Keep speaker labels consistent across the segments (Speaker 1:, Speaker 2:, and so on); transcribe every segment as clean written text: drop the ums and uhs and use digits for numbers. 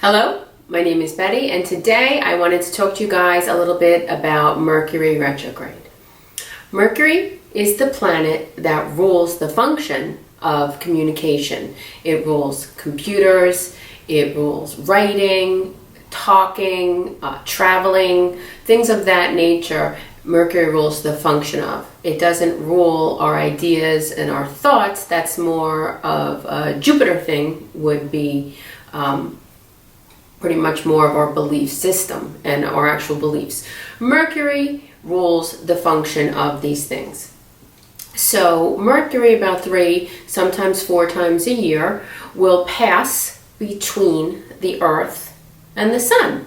Speaker 1: Hello, my name is Betty, and today I wanted to talk to you guys a little bit about Mercury retrograde. Mercury is the planet that rules the function of communication. It rules computers, it rules writing, talking, traveling, things of that nature. Mercury rules the function of. It doesn't rule our ideas and our thoughts. That's more of a Jupiter thing, would be pretty much more of our belief system and our actual beliefs. Mercury rules the function of these things. So Mercury, about 3, sometimes 4 times a year, will pass between the Earth and the Sun.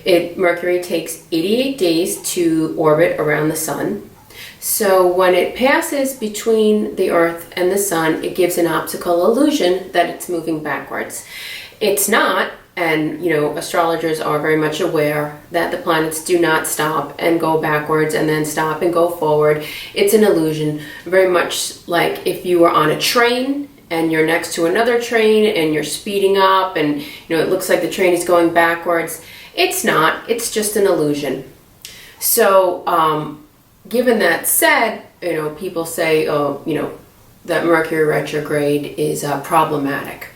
Speaker 1: Mercury takes 88 days to orbit around the Sun. So when it passes between the Earth and the Sun, it gives an optical illusion that it's moving backwards. It's not, and astrologers are very much aware that the planets do not stop and go backwards and then stop and go forward. It's an illusion, very much like if you were on a train and you're next to another train and you're speeding up and it looks like the train is going backwards. It's not, it's just an illusion. So given that said, people say, that Mercury retrograde is problematic.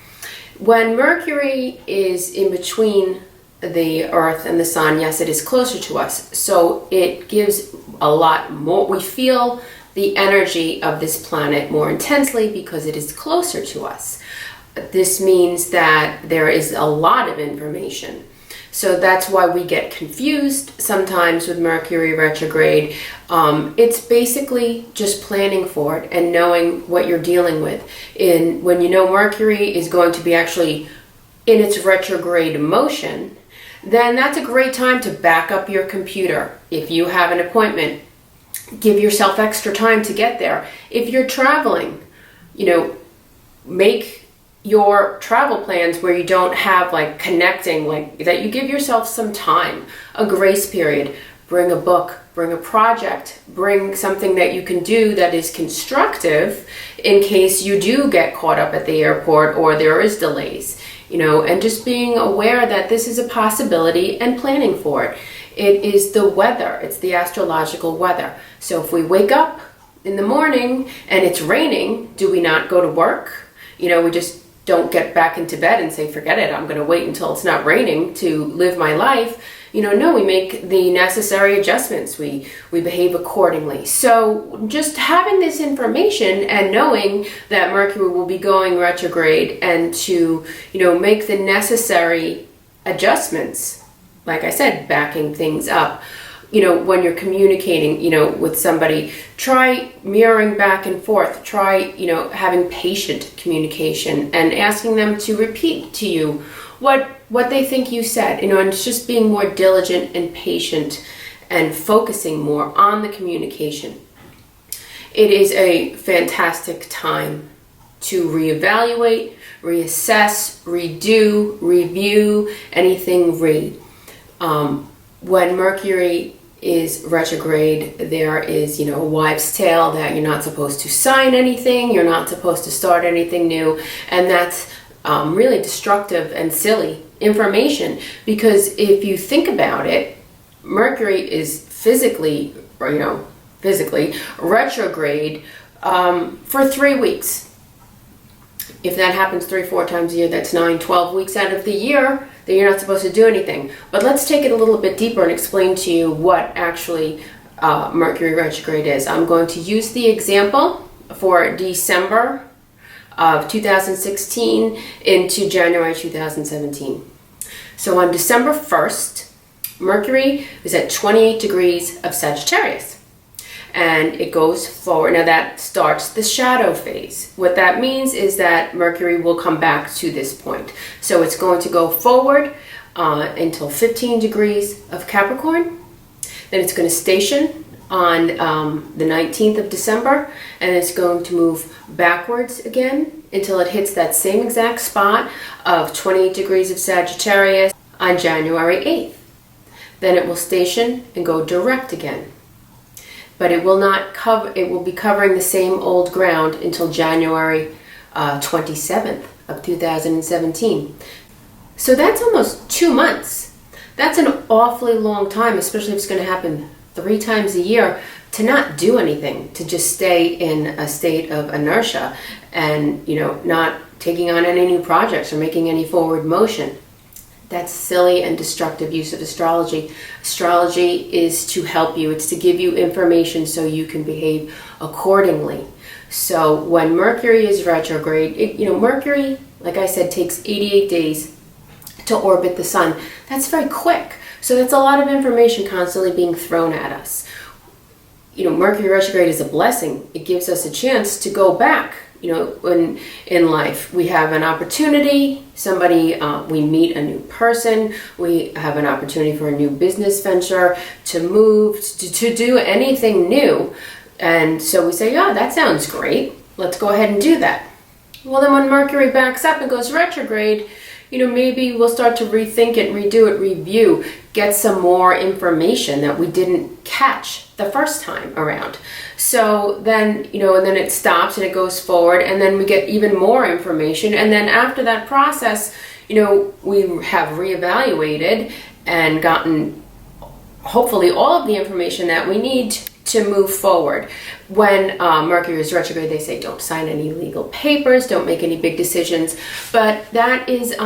Speaker 1: When Mercury is in between the Earth and the Sun, yes, it is closer to us. So it gives a lot more. We feel the energy of this planet more intensely because it is closer to us. This means that there is a lot of information. So that's why we get confused sometimes with Mercury retrograde. It's basically just planning for it and knowing what you're dealing with. When you know Mercury is going to be actually in its retrograde motion, then that's a great time to back up your computer. If you have an appointment, give yourself extra time to get there. If you're traveling, make your travel plans where you don't have connecting, that you give yourself some time, a grace period. Bring a book, bring a project, bring something that you can do that is constructive in case you do get caught up at the airport or there is delays, and just being aware that this is a possibility and planning for it. It is the weather, it's the astrological weather. So if we wake up in the morning and it's raining, do we not go to work? We just don't get back into bed and say, forget it, I'm going to wait until it's not raining to live my life. No, we make the necessary adjustments. We behave accordingly. So just having this information and knowing that Mercury will be going retrograde and to, make the necessary adjustments, like I said, backing things up. When you're communicating, with somebody, try mirroring back and forth. Try, having patient communication and asking them to repeat to you what they think you said, and it's just being more diligent and patient and focusing more on the communication. It is a fantastic time to reevaluate, reassess, redo, review, anything when Mercury is retrograde, there is, a wives' tale that you're not supposed to sign anything, you're not supposed to start anything new, and that's really destructive and silly information, because if you think about it, Mercury is physically retrograde for 3 weeks. If that happens 3-4 times a year, that's 9-12 weeks out of the year that you're not supposed to do anything. But let's take it a little bit deeper and explain to you what actually Mercury retrograde is. I'm going to use the example for December of 2016 into January 2017. So on December 1st, Mercury is at 28 degrees of Sagittarius. And it goes forward. Now that starts the shadow phase. What that means is that Mercury will come back to this point. So it's going to go forward until 15 degrees of Capricorn. Then it's going to station on the 19th of December. And it's going to move backwards again until it hits that same exact spot of 28 degrees of Sagittarius on January 8th. Then it will station and go direct again. But it will not cover. It will be covering the same old ground until January 27th of 2017. So that's almost 2 months. That's an awfully long time, especially if it's going to happen 3 times a year, to not do anything, to just stay in a state of inertia and, not taking on any new projects or making any forward motion. That's silly and destructive use of astrology. Astrology is to help you. It's to give you information so you can behave accordingly. So when Mercury is retrograde, Mercury, like I said, takes 88 days to orbit the sun. That's very quick. So that's a lot of information constantly being thrown at us. Mercury retrograde is a blessing. It gives us a chance to go back. When in life we have an opportunity, we meet a new person, we have an opportunity for a new business venture, to move, to do anything new. And so we say, yeah, that sounds great. Let's go ahead and do that. Well, then when Mercury backs up and goes retrograde, maybe we'll start to rethink it, redo it, review, get some more information that we didn't catch the first time around. So then, and then it stops and it goes forward, and then we get even more information. And then after that process, we have reevaluated and gotten hopefully all of the information that we need to move forward. When Mercury is retrograde, they say don't sign any legal papers, don't make any big decisions, but that is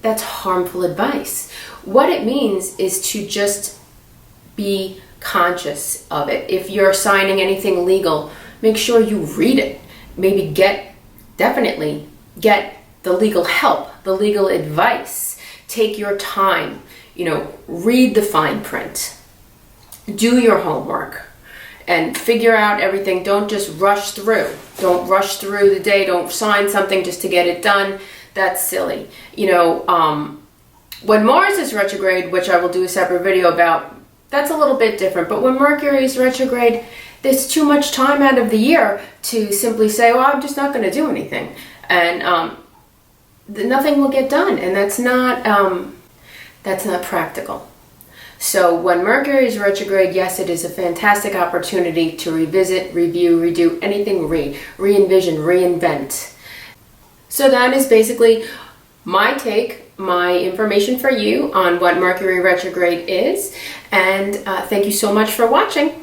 Speaker 1: that's harmful advice. What it means is to just be conscious of it. If you're signing anything legal, make sure you read it. Maybe definitely get the legal help, the legal advice. Take your time, read the fine print. Do your homework and figure out everything. Don't just rush through. Don't rush through the day. Don't sign something just to get it done. That's silly. When Mars is retrograde, which I will do a separate video about, that's a little bit different. But when Mercury is retrograde, there's too much time out of the year to simply say, well, I'm just not going to do anything. And nothing will get done. And that's not practical. So when Mercury is retrograde, yes, it is a fantastic opportunity to revisit, review, redo, anything re-envision, reinvent. So that is basically my take, my information for you on what Mercury retrograde is. And thank you so much for watching.